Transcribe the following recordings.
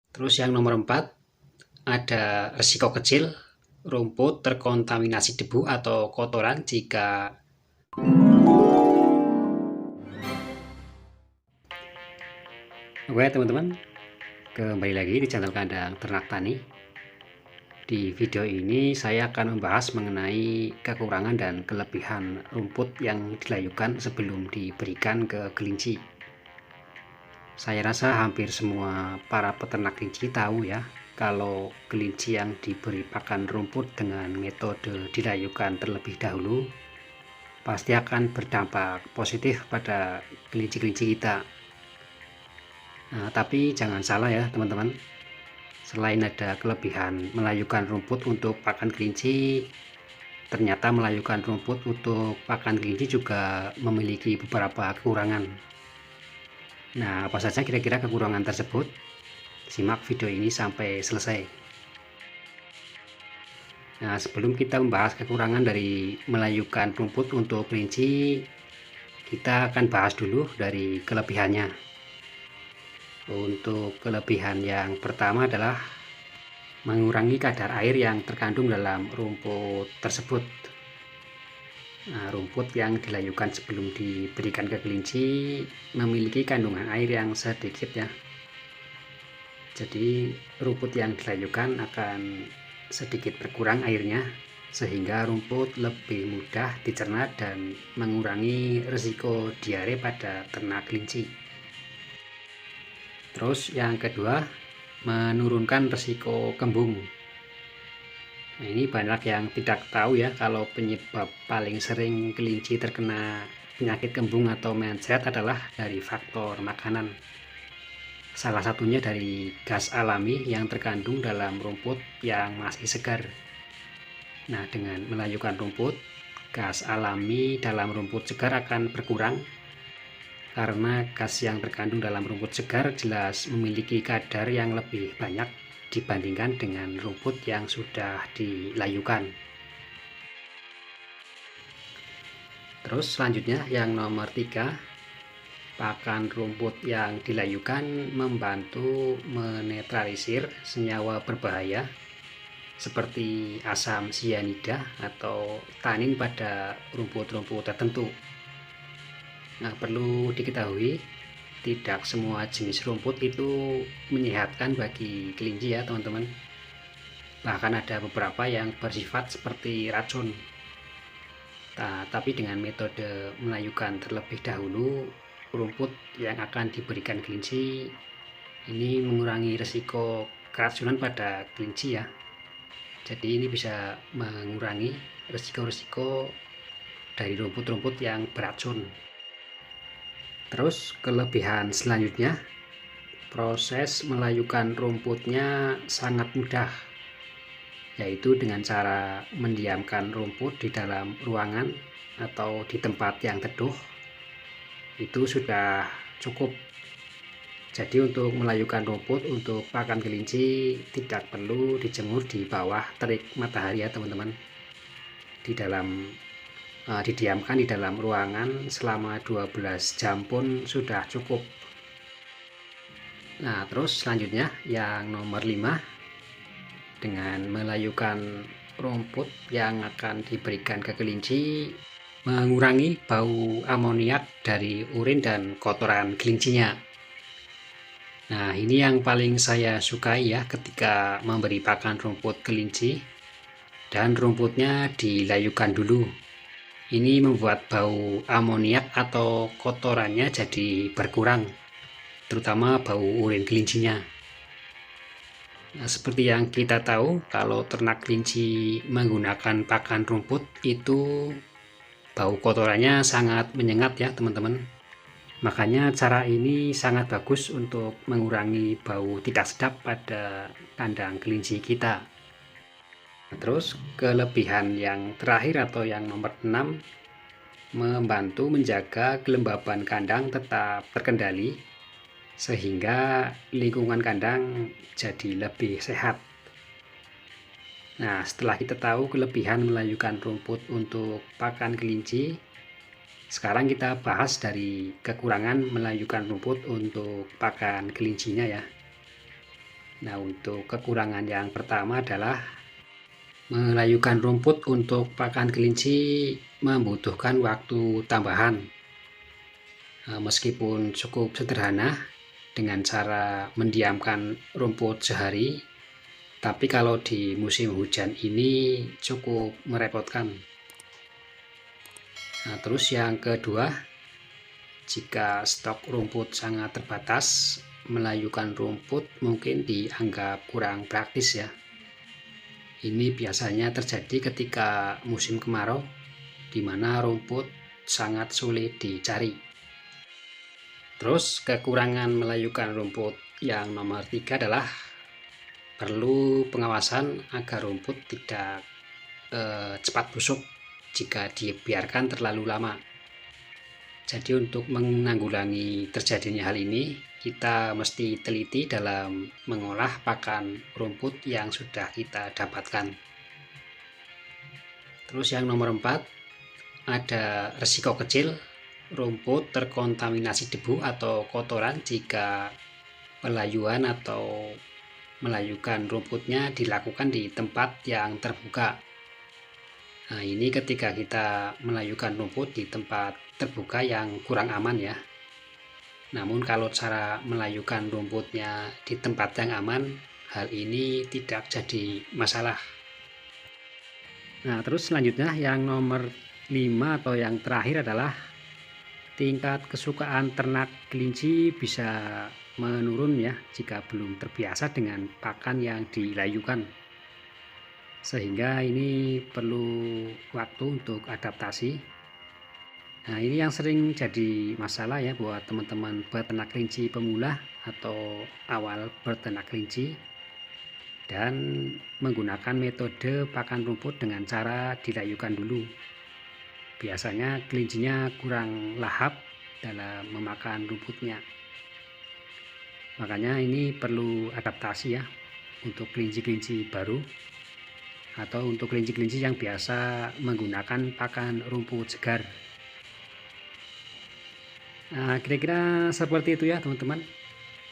Terus yang nomor 4, ada risiko kecil rumput terkontaminasi debu atau kotoran jika. Oke teman-teman, kembali lagi di channel Kandang Ternak Tani. Di video ini saya akan membahas mengenai kekurangan dan kelebihan rumput yang dilayukan sebelum diberikan ke kelinci. Saya rasa hampir semua para peternak kelinci tahu ya, kalau kelinci yang diberi pakan rumput dengan metode dilayukan terlebih dahulu pasti akan berdampak positif pada kelinci-kelinci kita. Nah, tapi jangan salah ya teman-teman. Selain ada kelebihan melayukan rumput untuk pakan kelinci, ternyata melayukan rumput untuk pakan kelinci juga memiliki beberapa kekurangan. Nah, apa saja kira-kira kekurangan tersebut? Simak video ini sampai selesai. Nah, sebelum kita membahas kekurangan dari melayukan rumput untuk kelinci, kita akan bahas dulu dari kelebihannya. Untuk kelebihan yang pertama adalah mengurangi kadar air yang terkandung dalam rumput tersebut. Nah, rumput yang dilayukan sebelum diberikan ke kelinci memiliki kandungan air yang sedikit ya. Jadi rumput yang dilayukan akan sedikit berkurang airnya, sehingga rumput lebih mudah dicerna dan mengurangi risiko diare pada ternak kelinci. Terus yang kedua, menurunkan risiko kembung. Nah, ini banyak yang tidak tahu ya, kalau penyebab paling sering kelinci terkena penyakit kembung atau mencret adalah dari faktor makanan. Salah satunya dari gas alami yang terkandung dalam rumput yang masih segar. Nah, dengan melayukan rumput, gas alami dalam rumput segar akan berkurang karena gas yang terkandung dalam rumput segar jelas memiliki kadar yang lebih banyak dibandingkan dengan rumput yang sudah dilayukan. Terus selanjutnya yang nomor 3, pakan rumput yang dilayukan membantu menetralisir senyawa berbahaya seperti asam sianida atau tanin pada rumput-rumput tertentu. Nah, perlu diketahui, tidak semua jenis rumput itu menyehatkan bagi kelinci ya teman-teman. Bahkan ada beberapa yang bersifat seperti racun. Nah, tapi dengan metode melayukan terlebih dahulu, rumput yang akan diberikan kelinci ini mengurangi risiko keracunan pada kelinci ya. Jadi ini bisa mengurangi risiko-risiko dari rumput-rumput yang beracun. Terus kelebihan selanjutnya, proses melayukan rumputnya sangat mudah, yaitu dengan cara mendiamkan rumput di dalam ruangan atau di tempat yang teduh. Itu sudah cukup. Jadi untuk melayukan rumput untuk pakan kelinci tidak perlu dijemur di bawah terik matahari ya teman-teman. Didiamkan di dalam ruangan selama 12 jam pun sudah cukup. Nah, terus selanjutnya yang nomor 5, dengan melayukan rumput yang akan diberikan ke kelinci mengurangi bau amoniak dari urin dan kotoran kelincinya. Nah, ini yang paling saya sukai ya ketika memberi pakan rumput kelinci dan rumputnya dilayukan dulu. Ini membuat bau amoniak atau kotorannya jadi berkurang, terutama bau urin kelincinya. Nah, seperti yang kita tahu, kalau ternak kelinci menggunakan pakan rumput itu bau kotorannya sangat menyengat ya teman-teman. Makanya cara ini sangat bagus untuk mengurangi bau tidak sedap pada kandang kelinci kita. Terus kelebihan yang terakhir atau yang nomor 6, membantu menjaga kelembaban kandang tetap terkendali sehingga lingkungan kandang jadi lebih sehat. Nah, setelah kita tahu kelebihan melayukan rumput untuk pakan kelinci, sekarang kita bahas dari kekurangan melayukan rumput untuk pakan kelincinya ya. Nah, untuk kekurangan yang pertama adalah melayukan rumput untuk pakan kelinci membutuhkan waktu tambahan. Meskipun cukup sederhana dengan cara mendiamkan rumput sehari, tapi kalau di musim hujan ini cukup merepotkan. Nah, terus yang kedua, jika stok rumput sangat terbatas, melayukan rumput mungkin dianggap kurang praktis ya. Ini biasanya terjadi ketika musim kemarau, di mana rumput sangat sulit dicari. Terus kekurangan melayukan rumput yang nomor 3 adalah perlu pengawasan agar rumput tidak cepat busuk jika dibiarkan terlalu lama. Jadi untuk menanggulangi terjadinya hal ini, kita mesti teliti dalam mengolah pakan rumput yang sudah kita dapatkan. Terus yang nomor 4, ada resiko kecil rumput terkontaminasi debu atau kotoran jika pelayuan atau melayukan rumputnya dilakukan di tempat yang terbuka. Nah, ini ketika kita melayukan rumput di tempat terbuka yang kurang aman ya. Namun kalau cara melayukan rumputnya di tempat yang aman, hal ini tidak jadi masalah. Nah, terus selanjutnya yang nomor 5 atau yang terakhir adalah tingkat kesukaan ternak kelinci bisa menurun ya jika belum terbiasa dengan pakan yang dilayukan. Sehingga ini perlu waktu untuk adaptasi. Nah, ini yang sering jadi masalah ya buat teman-teman peternak kelinci pemula atau awal berternak kelinci, dan menggunakan metode pakan rumput dengan cara dilayukan dulu. Biasanya kelincinya kurang lahap dalam memakan rumputnya. Makanya ini perlu adaptasi ya untuk kelinci-kelinci baru atau untuk kelinci-kelinci yang biasa menggunakan pakan rumput segar. Nah, kira-kira seperti itu ya teman-teman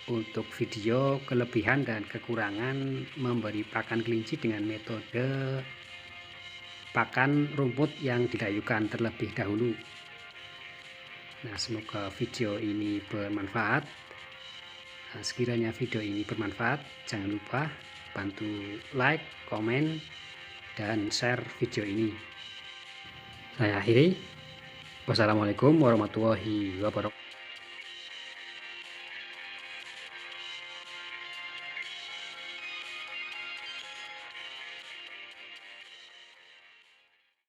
untuk video kelebihan dan kekurangan memberi pakan kelinci dengan metode pakan rumput yang dilayukan terlebih dahulu. Nah, semoga video ini bermanfaat. Nah, sekiranya video ini bermanfaat, jangan lupa bantu like, komen, dan share video ini. Saya akhiri. Wassalamualaikum warahmatullahi wabarakatuh.